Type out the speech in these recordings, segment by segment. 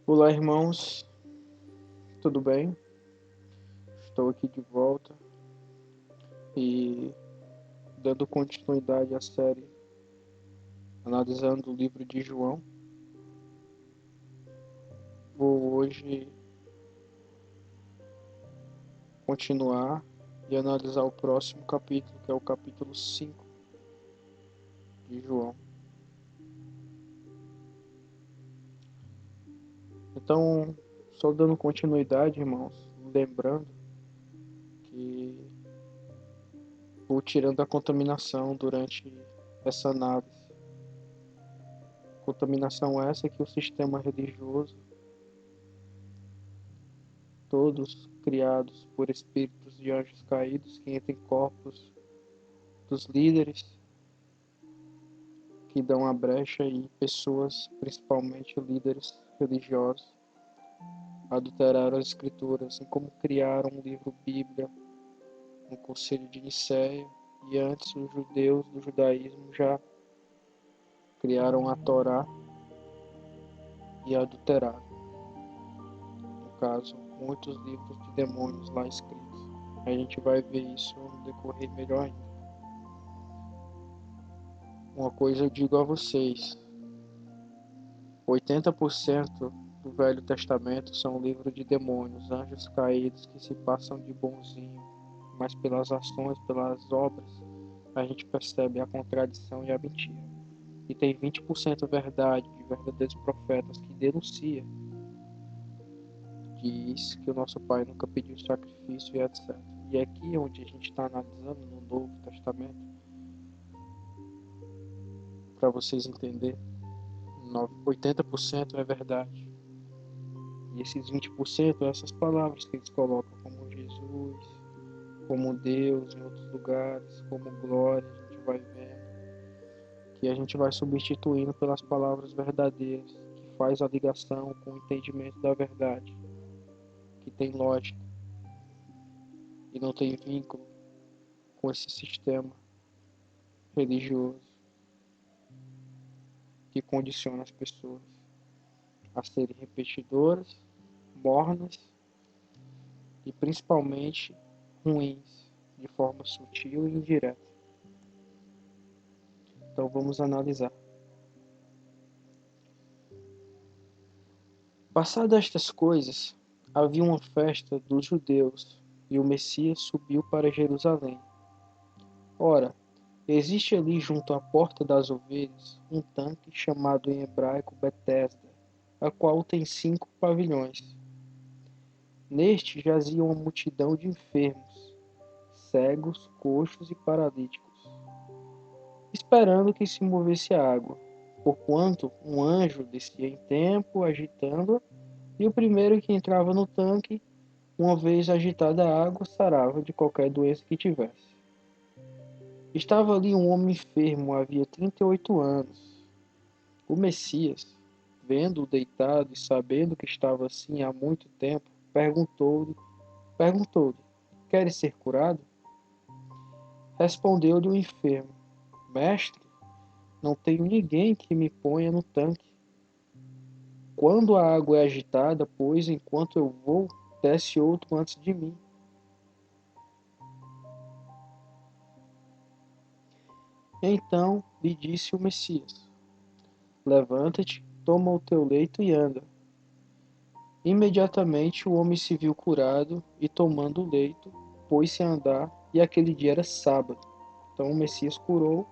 Olá, irmãos, tudo bem? Estou aqui de volta e dando continuidade à série analisando o livro de João. Vou hoje continuar e analisar o próximo capítulo, que é o capítulo 5 de João. Então, só dando continuidade, irmãos, lembrando que vou tirando a contaminação durante essa análise. Contaminação essa que o sistema religioso, todos criados por espíritos de anjos caídos que entram em corpos dos líderes, que dão a brecha, e pessoas, principalmente líderes religiosos, adulteraram as escrituras, assim como criaram um livro Bíblia no Concílio de Nicéia, e antes os judeus do judaísmo já criaram a Torá e adulteraram, no caso, muitos livros de demônios lá escritos. A gente vai ver isso no decorrer melhor ainda. Uma coisa eu digo a vocês: 80% do Velho Testamento são livros de demônios, anjos caídos que se passam de bonzinho, mas pelas ações, pelas obras, a gente percebe a contradição e a mentira. E tem 20% verdade, de verdadeiros profetas que denuncia, diz que o nosso Pai nunca pediu sacrifício e etc. E aqui é onde a gente está analisando no Novo Testamento, para vocês entenderem, 80% é verdade. E esses 20% é essas palavras que eles colocam como Jesus, como Deus em outros lugares, como glória, a gente vai vendo, que a gente vai substituindo pelas palavras verdadeiras, que faz a ligação com o entendimento da verdade, que tem lógica e não tem vínculo com esse sistema religioso que condiciona as pessoas a serem repetidoras, mornas e principalmente ruins, de forma sutil e indireta. Então vamos analisar. Passadas estas coisas, havia uma festa dos judeus, e o Messias subiu para Jerusalém. Ora, existe ali junto à porta das ovelhas um tanque chamado em hebraico Betesda, a qual tem 5 pavilhões. Neste jazia uma multidão de enfermos, cegos, coxos e paralíticos, esperando que se movesse a água, porquanto um anjo descia em tempo, agitando-a, e o primeiro que entrava no tanque, uma vez agitada a água, sarava de qualquer doença que tivesse. Estava ali um homem enfermo, havia 38 anos. O Messias, vendo-o deitado e sabendo que estava assim há muito tempo, perguntou-lhe, queres ser curado? Respondeu-lhe o enfermo, mestre, não tenho ninguém que me ponha no tanque. Quando a água é agitada, pois enquanto eu vou, desce outro antes de mim. Então lhe disse o Messias, levanta-te, toma o teu leito e anda. Imediatamente o homem se viu curado e, tomando o leito, pôs-se a andar, e aquele dia era sábado. Então o Messias curou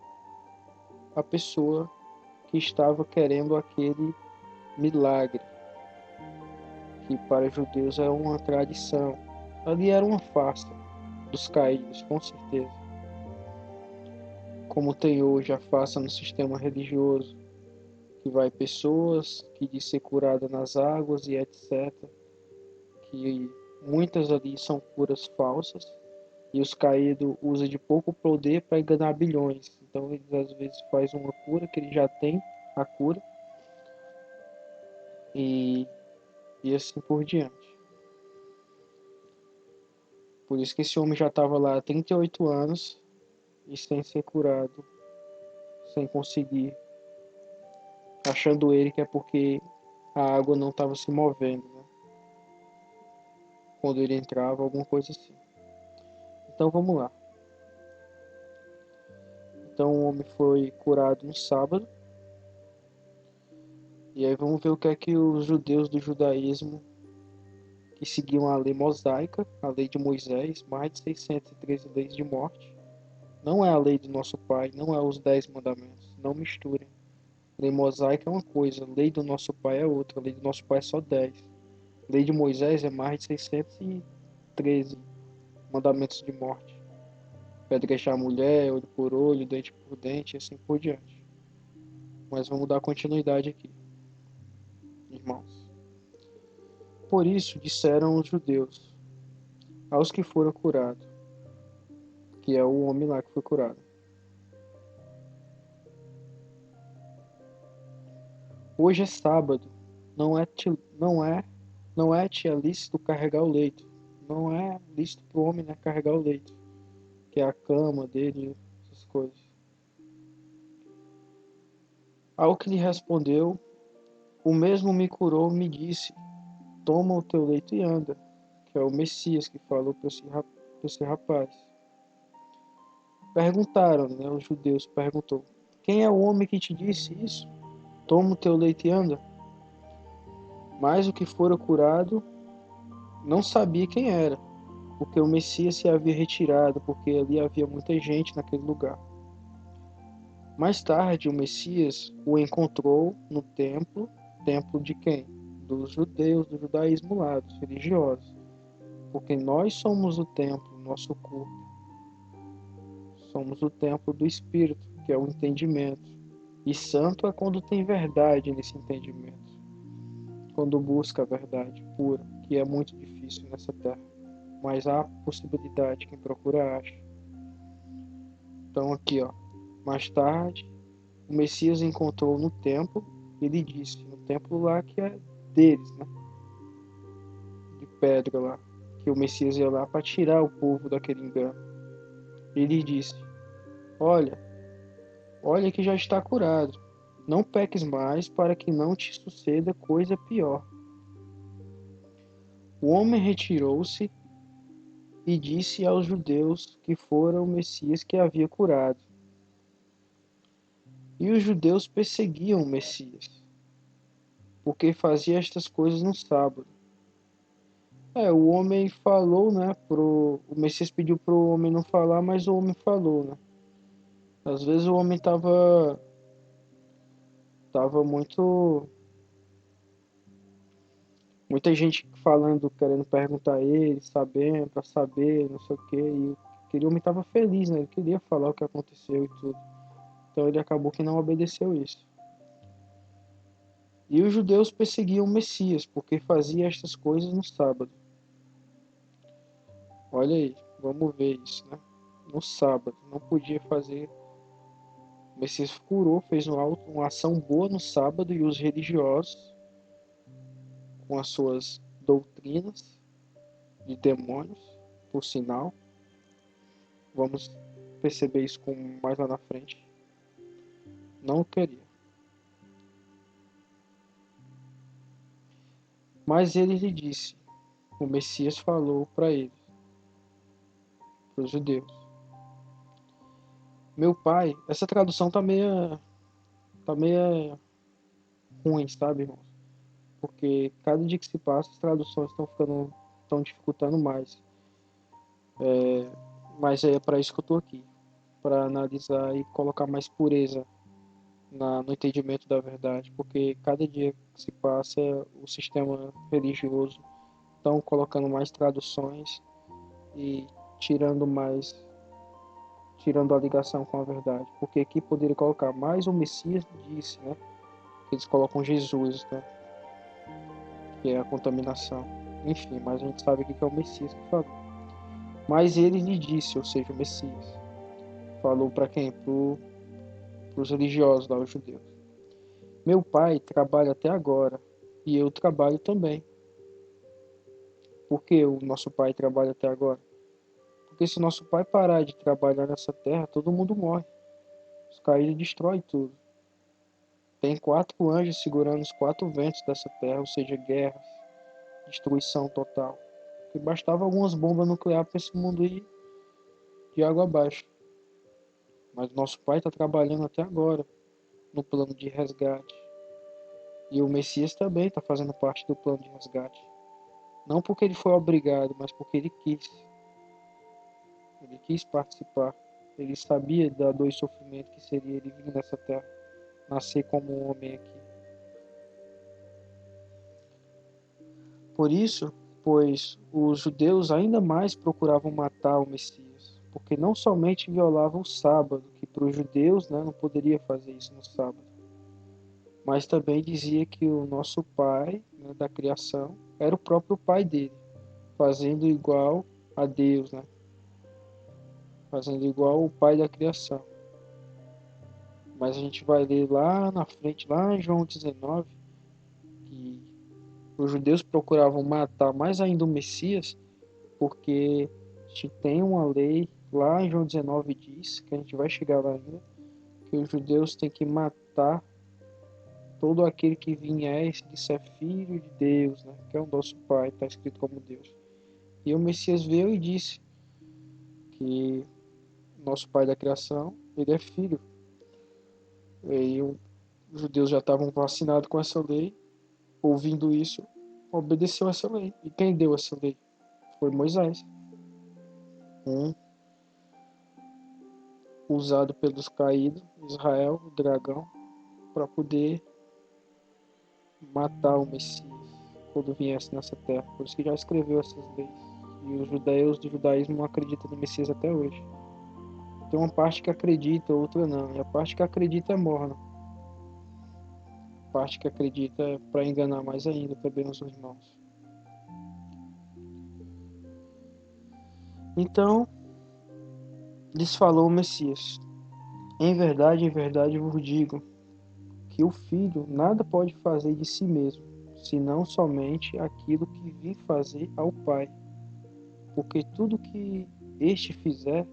a pessoa que estava querendo aquele milagre, que para os judeus é uma tradição. Ali era uma farsa dos caídos, com certeza. Como tem hoje a farsa no sistema religioso, que vai pessoas que diz ser curada nas águas e etc., que muitas ali são curas falsas, e os caídos usam de pouco poder para enganar bilhões. Então eles às vezes fazem uma cura que ele já tem a cura, e, e assim por diante. Por isso que esse homem já estava lá há 38 anos e sem ser curado, sem conseguir, achando ele que é porque a água não estava se movendo, né? Quando ele entrava, alguma coisa assim. Então vamos lá. Então o homem foi curado no sábado. E aí vamos ver o que é que os judeus do judaísmo, que seguiam a lei mosaica, a lei de Moisés, mais de 613 leis de morte. Não é a lei do nosso pai, não é os 10 mandamentos. Não misturem. Lei mosaica é uma coisa, lei do nosso pai é outra. Lei do nosso pai é só 10. Lei de Moisés é mais de 613 mandamentos de morte. Apedrejar a mulher, olho por olho, dente por dente, e assim por diante. Mas vamos dar continuidade aqui, irmãos. Por isso disseram os judeus aos que foram curados, que é o homem lá que foi curado: hoje é sábado, não é lícito carregar o leito. Não é lícito para o homem, né, carregar o leito, que é a cama dele, essas coisas. Ao que lhe respondeu, o mesmo me curou, me disse: toma o teu leito e anda, que é o Messias que falou para esse rapaz. Perguntaram, né, os judeus perguntou: quem é o homem que te disse isso? Toma o teu leito e anda. Mas o que fora curado não sabia quem era, porque o Messias se havia retirado, porque ali havia muita gente naquele lugar. Mais tarde, o Messias o encontrou no templo. Templo de quem? Dos judeus, do judaísmo lá, dos religiosos. Porque nós somos o templo, nosso corpo. Somos o templo do Espírito, que é o entendimento. E santo é quando tem verdade nesse entendimento. Quando busca a verdade pura, que é muito difícil nessa terra. Mas há possibilidade, quem procura acha. Então aqui, ó. Mais tarde, o Messias encontrou no templo e lhe disse, no templo lá que é deles, né? De pedra lá, que o Messias ia lá para tirar o povo daquele engano. E lhe disse: Olha, olha que já está curado. Não peques mais para que não te suceda coisa pior. O homem retirou-se e disse aos judeus que fora o Messias que havia curado. E os judeus perseguiam o Messias, porque fazia estas coisas no sábado. O homem falou, né? O Messias pediu para o homem não falar, mas o homem falou, né? Às vezes o homem tava muita gente falando, querendo perguntar a ele, sabendo, para saber, não sei o quê. E aquele homem estava feliz, né? Ele queria falar o que aconteceu e tudo. Então ele acabou que não obedeceu isso. E os judeus perseguiam o Messias, porque fazia estas coisas no sábado. Olha aí, vamos ver isso, né? No sábado, não podia fazer. O Messias curou, fez uma ação boa no sábado, e os religiosos, com as suas doutrinas de demônios, por sinal, vamos perceber isso mais lá na frente, não queria. Mas ele lhe disse, o Messias falou para ele, para os judeus: meu pai, essa tradução tá meio ruim, sabe, irmãos? Porque cada dia que se passa, as traduções estão dificultando mais. Mas é para isso que eu estou aqui, para analisar e colocar mais pureza no entendimento da verdade, porque cada dia que se passa, o sistema religioso estão colocando mais traduções e tirando tirando a ligação com a verdade, porque aqui poderia colocar mais o Messias disse, né? Eles colocam Jesus, né? Que é a contaminação. Enfim, mas a gente sabe aqui que é o Messias que falou. Mas ele lhe disse, ou seja, o Messias, falou para quem? Para os religiosos lá, os judeus: meu pai trabalha até agora e eu trabalho também. Por que o nosso pai trabalha até agora? Porque se nosso pai parar de trabalhar nessa terra, todo mundo morre. Os caídos destrói tudo. Tem 4 anjos segurando os 4 ventos dessa terra, ou seja, guerras, destruição total. Que bastava algumas bombas nucleares para esse mundo ir de água abaixo. Mas nosso Pai está trabalhando até agora no plano de resgate. E o Messias também está fazendo parte do plano de resgate. Não porque ele foi obrigado, mas porque ele quis. Ele quis participar. Ele sabia da dor e sofrimento que seria ele vir nessa terra, nascer como um homem aqui. Por isso, pois os judeus ainda mais procuravam matar o Messias, porque não somente violavam o sábado, que para os judeus, né, não poderia fazer isso no sábado, mas também dizia que o nosso pai, né, da criação era o próprio pai dele, fazendo igual a Deus, né? Fazendo igual o pai da criação. Mas a gente vai ler lá na frente, lá em João 19, que os judeus procuravam matar mais ainda o Messias, porque a gente tem uma lei, lá em João 19 diz, que a gente vai chegar lá ainda, que os judeus têm que matar todo aquele que vier de ser filho de Deus, né? Que é o nosso Pai, está escrito como Deus. E o Messias veio e disse que nosso Pai da criação, ele é filho. E os judeus já estavam vacinados com essa lei, ouvindo isso, obedeceu essa lei. E quem deu essa lei? Foi Moisés. Usado pelos caídos, Israel, o dragão, para poder matar o Messias quando viesse nessa terra. Por isso que já escreveu essas leis. E os judeus do judaísmo não acreditam no Messias até hoje. Tem uma parte que acredita, outra não. E a parte que acredita é morna. A parte que acredita é para enganar mais ainda também os irmãos. Então, lhes falou o Messias: em verdade vos digo, que o Filho nada pode fazer de si mesmo, senão somente aquilo que vim fazer ao Pai. Porque tudo que este fizer,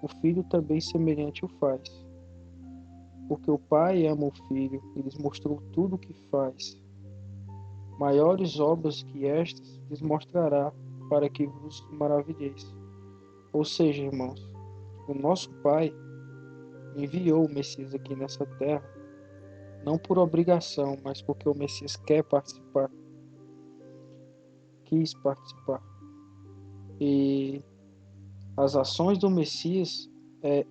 o Filho também semelhante o faz. Porque o Pai ama o Filho e lhes mostrou tudo o que faz. Maiores obras que estas lhes mostrará, para que vos maravilheis. Ou seja, irmãos, o nosso Pai enviou o Messias aqui nessa terra, não por obrigação, mas porque o Messias quer participar, quis participar. E as ações do Messias é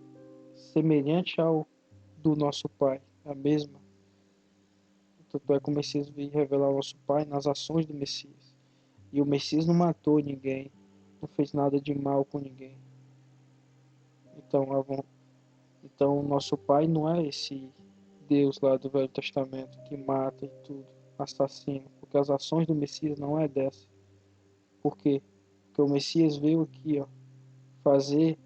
semelhante ao do nosso Pai, a mesma. Tanto é que o Messias veio revelar ao nosso Pai nas ações do Messias. E o Messias não matou ninguém, não fez nada de mal com ninguém. Então o nosso Pai não é esse Deus lá do Velho Testamento que mata e tudo, assassino, porque as ações do Messias não é dessa. Por quê? Porque o Messias veio aqui, ó, fazer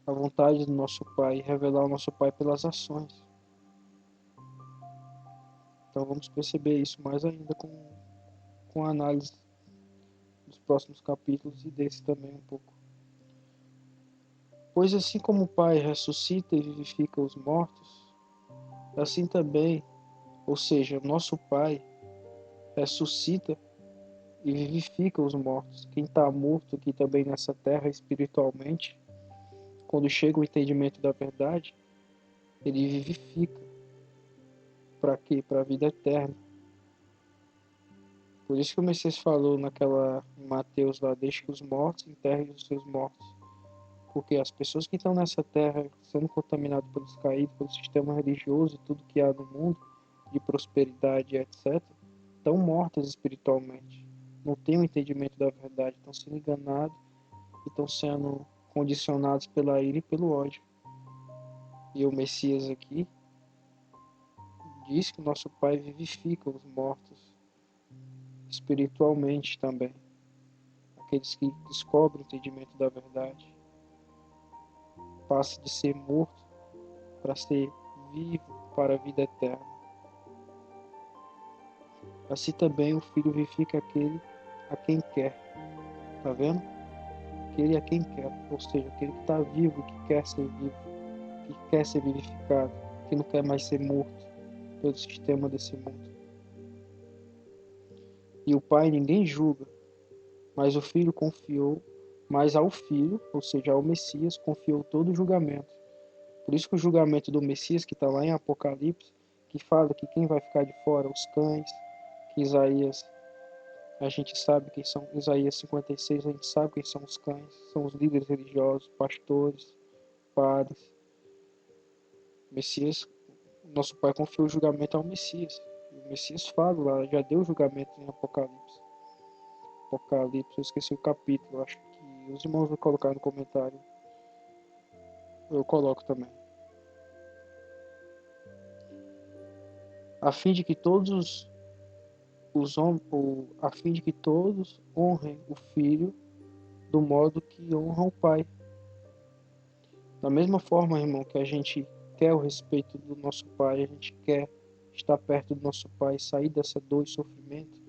a vontade do nosso Pai, revelar o nosso Pai pelas ações. Então vamos perceber isso mais ainda com a análise dos próximos capítulos e desse também um pouco. Pois assim como o Pai ressuscita e vivifica os mortos, assim também, ou seja, nosso Pai ressuscita e vivifica os mortos. Quem está morto aqui também nessa terra espiritualmente, quando chega o entendimento da verdade, ele vivifica. Para quê? Para a vida eterna. Por isso que o Messias falou em Mateus lá, deixe que os mortos enterrem os seus mortos. Porque as pessoas que estão nessa terra sendo contaminadas pelos caídos, pelo sistema religioso e tudo que há no mundo, de prosperidade, etc., estão mortas espiritualmente. Não têm o entendimento da verdade, estão sendo enganados e estão sendo condicionados pela ira e pelo ódio. E o Messias aqui diz que o nosso Pai vivifica os mortos espiritualmente também. Aqueles que descobrem o entendimento da verdade. Passa de ser morto para ser vivo para a vida eterna. Assim também o Filho vivifica aquele a quem quer. Tá vendo? Aquele a quem quer. Ou seja, aquele que está vivo, que quer ser vivo, que quer ser vivificado, que não quer mais ser morto. pelo sistema desse mundo. E o Pai ninguém julga, mas o Filho confiou, mas ao Filho, ou seja, ao Messias, confiou todo o julgamento. Por isso que o julgamento do Messias, que está lá em Apocalipse, que fala que quem vai ficar de fora? Os cães, que Isaías, a gente sabe quem são, Isaías 56, a gente sabe quem são os cães, são os líderes religiosos, pastores, padres. Messias, nosso Pai confiou o julgamento ao Messias. E o Messias fala lá, já deu o julgamento em Apocalipse. Apocalipse, eu esqueci o capítulo, acho que os irmãos vão colocar no comentário. Eu coloco também. A fim de que todos a fim de que todos honrem o Filho do modo que honram o Pai. Da mesma forma, irmão, que a gente quer o respeito do nosso Pai, a gente quer estar perto do nosso Pai, sair dessa dor e sofrimento,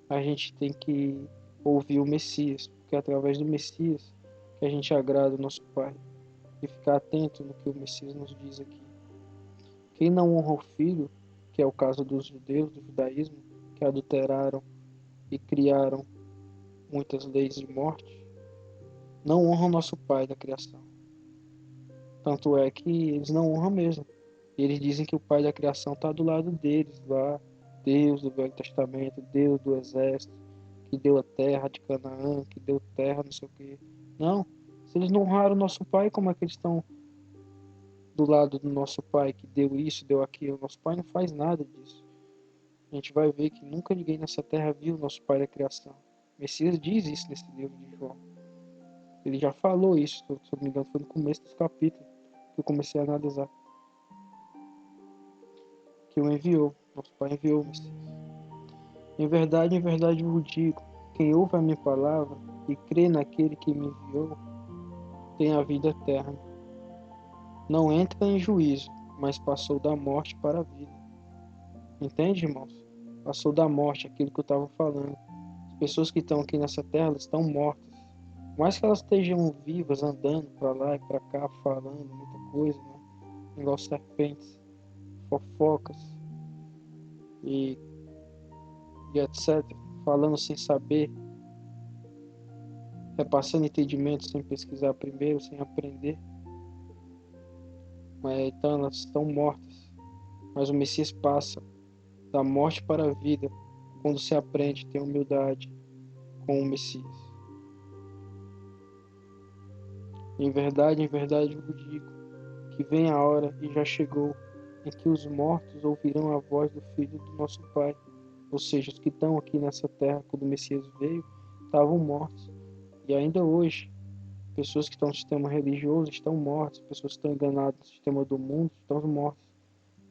a gente tem que ouvir o Messias, porque é através do Messias que a gente agrada o nosso Pai, e ficar atento no que o Messias nos diz aqui. Quem não honra o Filho, que é o caso dos judeus, do judaísmo, que adulteraram e criaram muitas leis de morte, não honra o nosso Pai da criação. Tanto é que eles não honram mesmo. E eles dizem que o Pai da criação está do lado deles lá, Deus do Velho Testamento, Deus do exército, que deu a terra de Canaã, que deu terra, não sei o quê. Não, se eles não honraram o nosso Pai, como é que eles estão do lado do nosso Pai, que deu isso, deu aquilo? Nosso Pai não faz nada disso. A gente vai ver que nunca ninguém nessa terra viu o nosso Pai da criação. O Messias diz isso nesse livro de João. Ele já falou isso, se eu não me engano, foi no começo dos capítulos que eu comecei a analisar. Que o enviou, nosso Pai enviou o Messias. Em verdade vos digo, quem ouve a minha palavra e crê naquele que me enviou, tem a vida eterna. Não entra em juízo, mas passou da morte para a vida. Entende, irmãos? Passou da morte, aquilo que eu estava falando. As pessoas que estão aqui nessa terra, elas estão mortas. Por mais que elas estejam vivas, andando para lá e para cá, falando muita coisa, né? Igual serpentes, fofocas e etc. Falando sem saber, repassando entendimento sem pesquisar primeiro, sem aprender. Então elas estão mortas. Mas o Messias passa da morte para a vida quando se aprende, tem humildade com o Messias. Em verdade vos digo que vem a hora e já chegou em que os mortos ouvirão a voz do Filho do nosso Pai. Ou seja, os que estão aqui nessa terra quando o Messias veio estavam mortos. E ainda hoje, pessoas que estão no sistema religioso estão mortas, pessoas que estão enganadas no sistema do mundo estão mortas.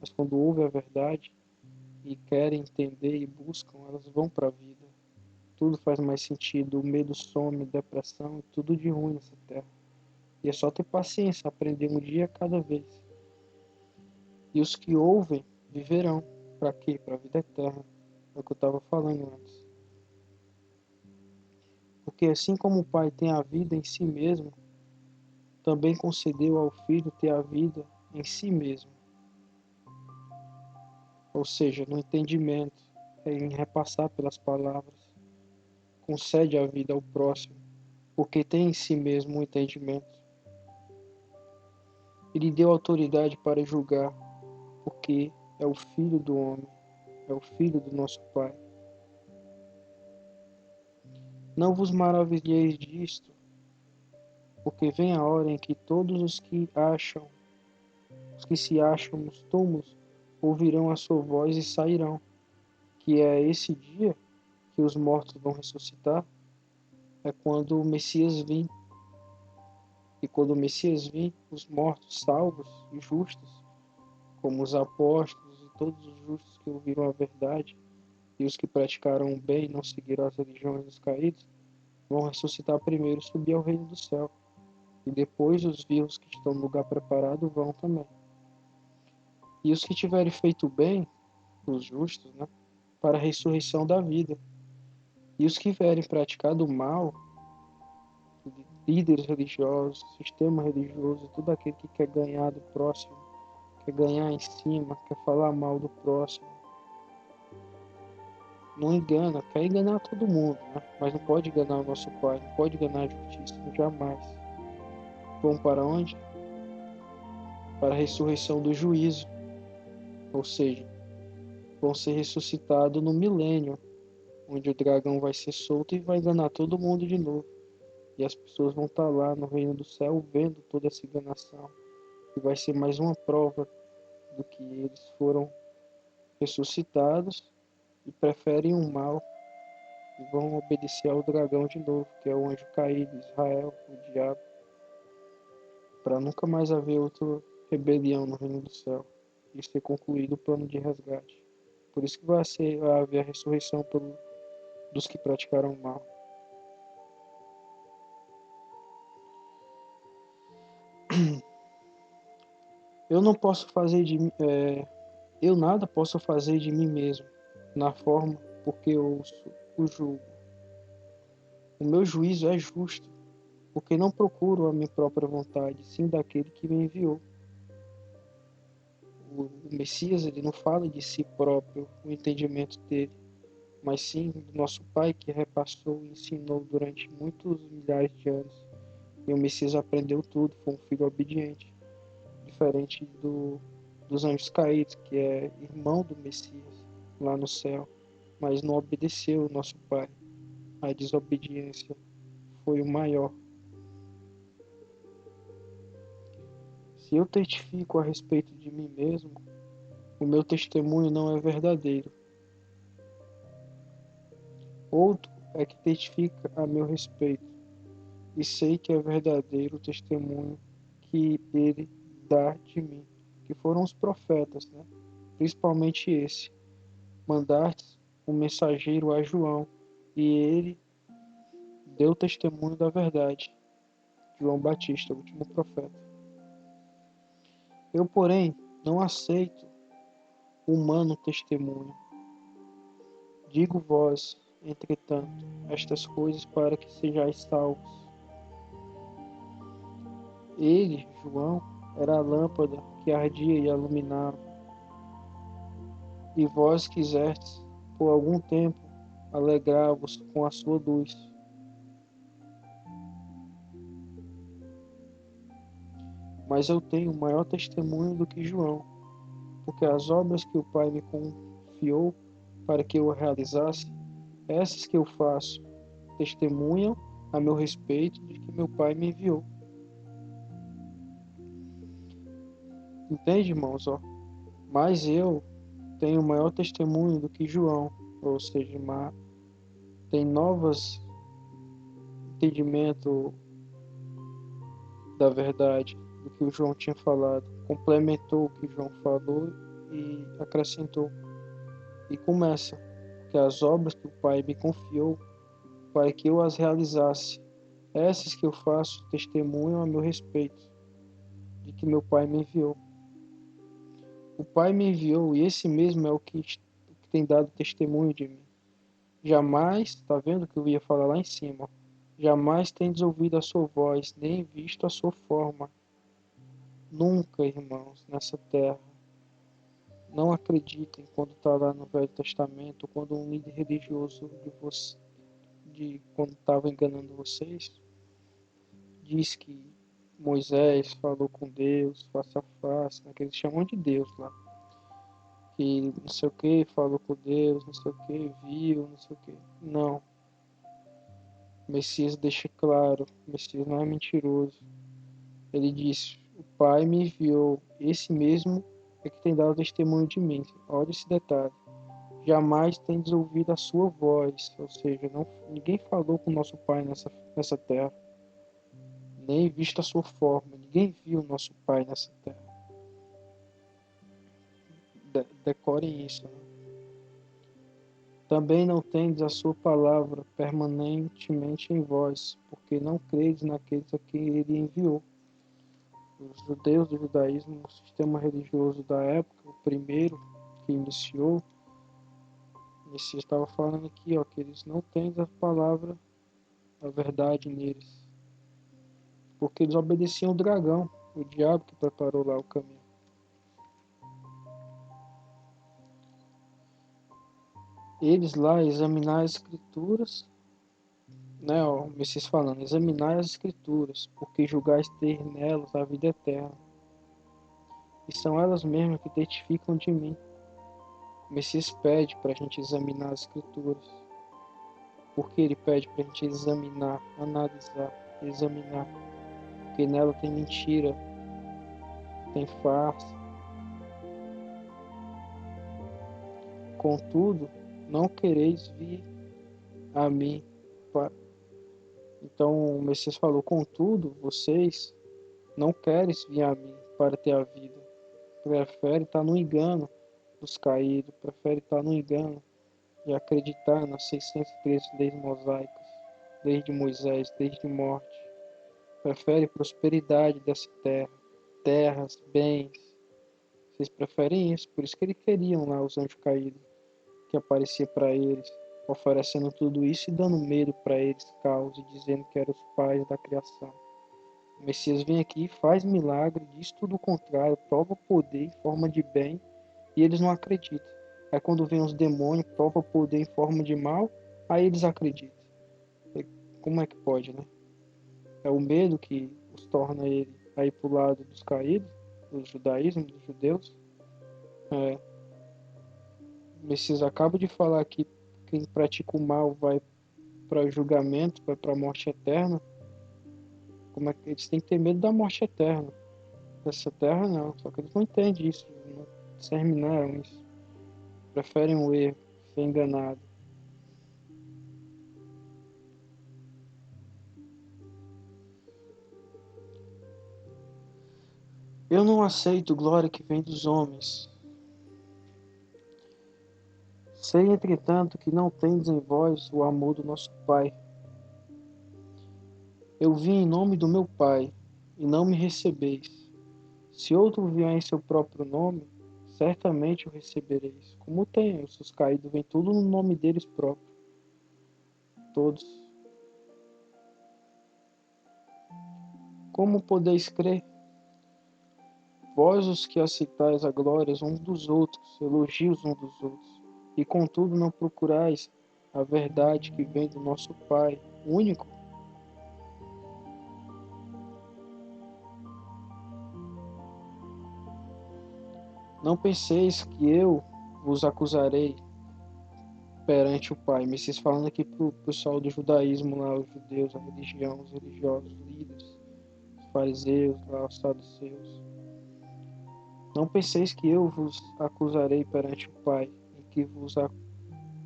Mas quando ouvem a verdade e querem entender e buscam, elas vão para a vida. Tudo faz mais sentido, o medo some, depressão, tudo de ruim nessa terra. E é só ter paciência, aprender um dia a cada vez. E os que ouvem viverão. Para quê? Para a vida eterna. É o que eu estava falando antes. Porque assim como o Pai tem a vida em si mesmo, também concedeu ao Filho ter a vida em si mesmo. Ou seja, no entendimento, em repassar pelas palavras, concede a vida ao próximo, porque tem em si mesmo um entendimento. Ele deu autoridade para julgar, porque é o Filho do homem, é o Filho do nosso Pai. Não vos maravilheis disto, porque vem a hora em que todos os que se acham nos túmulos, ouvirão a sua voz e sairão, que é esse dia que os mortos vão ressuscitar, é quando o Messias vir. E quando o Messias vir, os mortos salvos e justos, como os apóstolos e todos os justos que ouviram a verdade, e os que praticaram o bem e não seguiram as religiões dos caídos, vão ressuscitar primeiro e subir ao reino do céu. E depois os vivos que estão no lugar preparado vão também. E os que tiverem feito o bem, os justos, né, para a ressurreição da vida. E os que tiverem praticado o mal, líderes religiosos, sistema religioso, tudo aquele que quer ganhar do próximo, quer ganhar em cima, quer falar mal do próximo. Não engana, quer enganar todo mundo, né? Mas não pode enganar o nosso Pai, não pode enganar a justiça, jamais. Vão para onde? Para a ressurreição do juízo, ou seja, vão ser ressuscitados no milênio, onde o dragão vai ser solto e vai enganar todo mundo de novo. E as pessoas vão estar lá no reino do céu vendo toda essa enganação. E vai ser mais uma prova do que eles foram ressuscitados e preferem o mal e vão obedecer ao dragão de novo, que é o anjo caído, Israel, o diabo, para nunca mais haver outra rebelião no reino do céu e ser concluído o plano de resgate. Por isso que vai haver a ressurreição dos que praticaram o mal. Eu não posso fazer eu nada posso fazer de mim mesmo, na forma porque eu o julgo. O meu juízo é justo, porque não procuro a minha própria vontade, sim daquele que me enviou. O Messias, ele não fala de si próprio, o entendimento dele, mas sim do nosso Pai que repassou e ensinou durante muitos milhares de anos. E o Messias aprendeu tudo, foi um filho obediente, diferente dos anjos caídos, que é irmão do Messias lá no céu, mas não obedeceu o nosso Pai. A desobediência foi o maior. Se eu testifico a respeito de mim mesmo, o meu testemunho não é verdadeiro. Outro é que testifica a meu respeito, e sei que é verdadeiro o testemunho que ele dá de mim, que foram os profetas, né? Principalmente esse. Mandastes um mensageiro a João, e ele deu testemunho da verdade. João Batista, o último profeta. Eu, porém, não aceito humano testemunho. Digo vós, entretanto, estas coisas para que sejais salvos. Ele, João, era a lâmpada que ardia e iluminava. E vós quisestes, por algum tempo, alegrar-vos com a sua luz. Mas eu tenho maior testemunho do que João, porque as obras que o Pai me confiou para que eu realizasse, essas que eu faço, testemunham a meu respeito de que meu Pai me enviou. Entende, irmãos? Mas eu tenho maior testemunho do que João, ou seja, tem novos entendimento da verdade do que o João tinha falado, complementou o que João falou e acrescentou. E começa, que as obras que o Pai me confiou para que eu as realizasse, essas que eu faço testemunham a meu respeito, de que meu Pai me enviou. O Pai me enviou e esse mesmo é o que tem dado testemunho de mim. Jamais, está vendo o que eu ia falar lá em cima? Jamais tendes ouvido a sua voz, nem visto a sua forma. Nunca, irmãos, nessa terra. Não acreditem quando está lá no Velho Testamento, quando um líder religioso quando estava enganando vocês, diz que Moisés falou com Deus face a face, né, que eles chamam de Deus lá. Que não sei o que, falou com Deus, não sei o que, viu, não sei o que. Não. O Messias deixa claro, o Messias não é mentiroso. Ele diz, o Pai me enviou, esse mesmo é que tem dado testemunho de mim. Olha esse detalhe. Jamais tendes ouvido a sua voz, ou seja, ninguém falou com o nosso Pai nessa terra, nem visto a sua forma, ninguém viu o nosso Pai nessa terra. Decorem isso. Né? Também não tendes a sua palavra permanentemente em vós, porque não credes naqueles a quem ele enviou. Os judeus do judaísmo, o sistema religioso da época, o primeiro que iniciou, Messias estava falando aqui, ó, que eles não têm a palavra, a verdade neles, porque eles obedeciam o dragão, o diabo que preparou lá o caminho. eles lá examinar as escrituras, né, ó, o Messias falando, examinar as escrituras, porque julgais ter nelas a vida eterna, e são elas mesmas que testificam de mim. O Messias pede para a gente examinar as escrituras, porque ele pede para a gente examinar, analisar, examinar, porque nela tem mentira, tem farsa. Contudo, não quereis vir a mim. Então o Messias falou, contudo, vocês não querem vir a mim para ter a vida. Prefere estar no engano dos caídos, prefere estar no engano de acreditar nas 613 leis mosaicas, leis de Moisés, leis de morte. Prefere prosperidade dessa terra, terras, bens. Vocês preferem isso, por isso que eles queriam lá os anjos caídos, que aparecia para eles, oferecendo tudo isso e dando medo para eles, caos, e dizendo que eram os pais da criação. O Messias vem aqui, faz milagre, diz tudo o contrário, prova poder em forma de bem, e eles não acreditam. Aí quando vem os demônios, prova poder em forma de mal, aí eles acreditam. Como é que pode, né? É o medo que os torna ele aí pro lado dos caídos, do judaísmo, dos judeus. É, o Messias acaba de falar que quem pratica o mal vai para julgamento, vai para a morte eterna. Como é que eles têm que ter medo da morte eterna? Dessa terra não, só que eles não entendem isso, não disseminaram isso. Preferem o erro, ser enganado. Eu não aceito glória que vem dos homens. Sei, entretanto, que não tendes em vós o amor do nosso Pai. Eu vim em nome do meu Pai, e não me recebeis. Se outro vier em seu próprio nome, certamente o recebereis. Como tem, os seus caídos vêm tudo no nome deles próprios. Todos. Como podeis crer? Vós os que aceitais a glória uns dos outros, elogios uns dos outros, e contudo não procurais a verdade que vem do nosso Pai, único. Não penseis que eu vos acusarei perante o Pai. Messias falando aqui para o pessoal do judaísmo lá, os judeus, a religião, os religiosos, os líderes, os fariseus, lá, os saduceus. Não penseis que eu vos acusarei perante o Pai, e que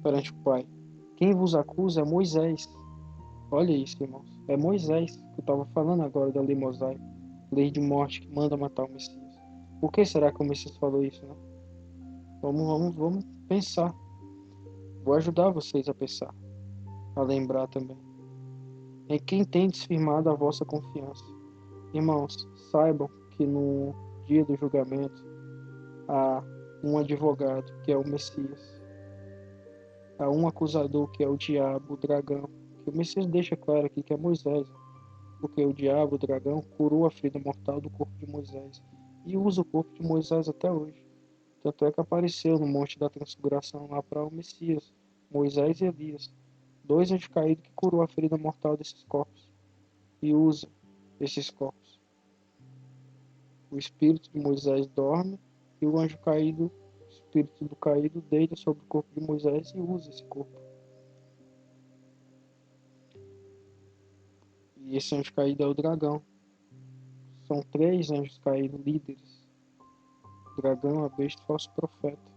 perante o Pai. Quem vos acusa é Moisés. Olha isso, irmãos. É Moisés que eu estava falando agora da lei mosaica, lei de morte que manda matar o Messias. Por que será que o Messias falou isso, né? Vamos pensar. Vou ajudar vocês a pensar, a lembrar também. Em quem tendes firmado a vossa confiança. Irmãos, saibam que no dia do julgamento há um advogado, que é o Messias. Há um acusador, que é o diabo, o dragão. Que o Messias deixa claro aqui que é Moisés. Porque o diabo, o dragão, curou a ferida mortal do corpo de Moisés. E usa o corpo de Moisés até hoje. Tanto é que apareceu no Monte da Transfiguração lá para o Messias, Moisés e Elias. Dois anjos caídos que curou a ferida mortal desses corpos. E usa esses corpos. O espírito de Moisés dorme e o anjo caído, o espírito do caído, deita sobre o corpo de Moisés e usa esse corpo. E esse anjo caído é o dragão. São três anjos caídos, líderes. O dragão, a besta e o falso profeta.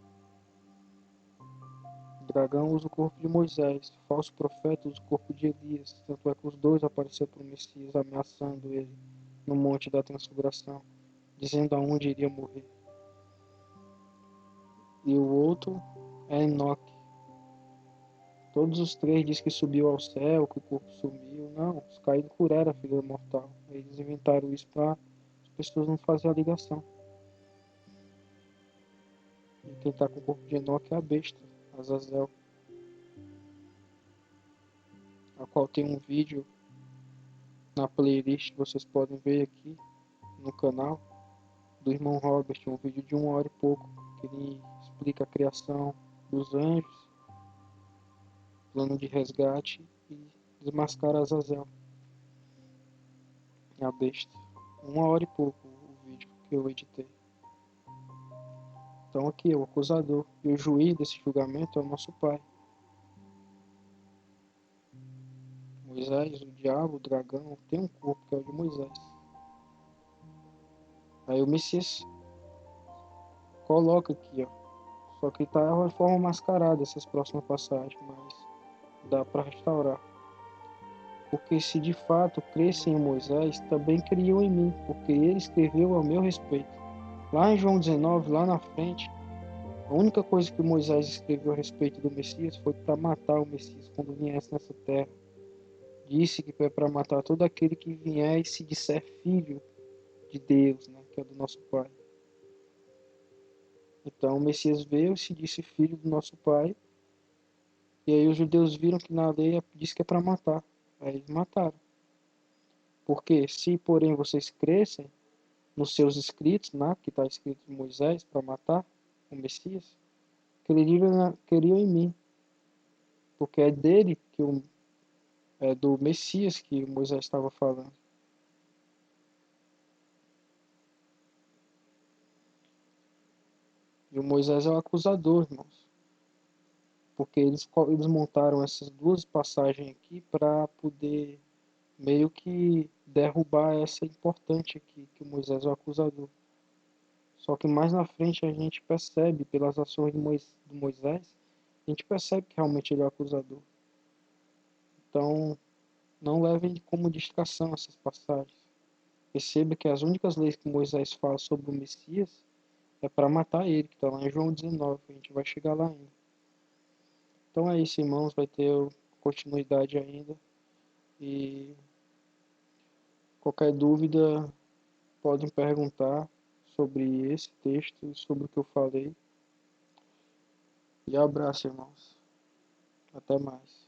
O dragão usa o corpo de Moisés, o falso profeta usa o corpo de Elias. Tanto é que os dois apareceram para o Messias, ameaçando ele no Monte da Transfiguração, dizendo aonde iria morrer. E o outro é Enoque. Todos os três dizem que subiu ao céu, que o corpo sumiu. Não, os caídos curaram a ferida mortal. Eles inventaram isso para as pessoas não fazerem a ligação. E quem está com o corpo de Enoque é a besta, Azazel, a qual tem um vídeo na playlist, vocês podem ver aqui no canal, do irmão Robert, um vídeo de 1 hora e pouco, que ele explica a criação dos anjos plano de resgate e desmascara Azazel, a besta. 1 hora e pouco o vídeo que eu editei. Então aqui é o acusador e o juiz desse julgamento é o nosso pai. Moisés, o diabo, o dragão, tem um corpo que é o de Moisés. Aí o Messias coloca aqui, ó. Só que tá de forma mascarada essas próximas passagens, mas dá para restaurar. Porque se de fato crescem em Moisés, também criam em mim, porque ele escreveu a meu respeito. Lá em João 19, lá na frente, a única coisa que Moisés escreveu a respeito do Messias foi para matar o Messias quando viesse nessa terra. Disse que foi para matar todo aquele que vier e se disser filho de Deus, né, que é do nosso Pai. Então o Messias veio e se disse filho do nosso Pai. E aí os judeus viram que na lei diz que é para matar. Aí eles mataram. Porque se, porém, vocês crescem nos seus escritos, né, que está escrito em Moisés para matar o Messias, queriam em mim. Porque é dele que é do Messias que Moisés estava falando. E o Moisés é o acusador, irmãos. Porque eles montaram essas duas passagens aqui para poder meio que derrubar essa importante aqui, que Moisés é o acusador. Só que mais na frente a gente percebe, pelas ações de Moisés, a gente percebe que realmente ele é o acusador. Então, não levem como distração essas passagens. Perceba que as únicas leis que Moisés fala sobre o Messias é para matar ele, que está lá em João 19. A gente vai chegar lá ainda. Então é isso, irmãos. Vai ter continuidade ainda. E qualquer dúvida podem perguntar sobre esse texto e sobre o que eu falei. E abraço, irmãos. Até mais.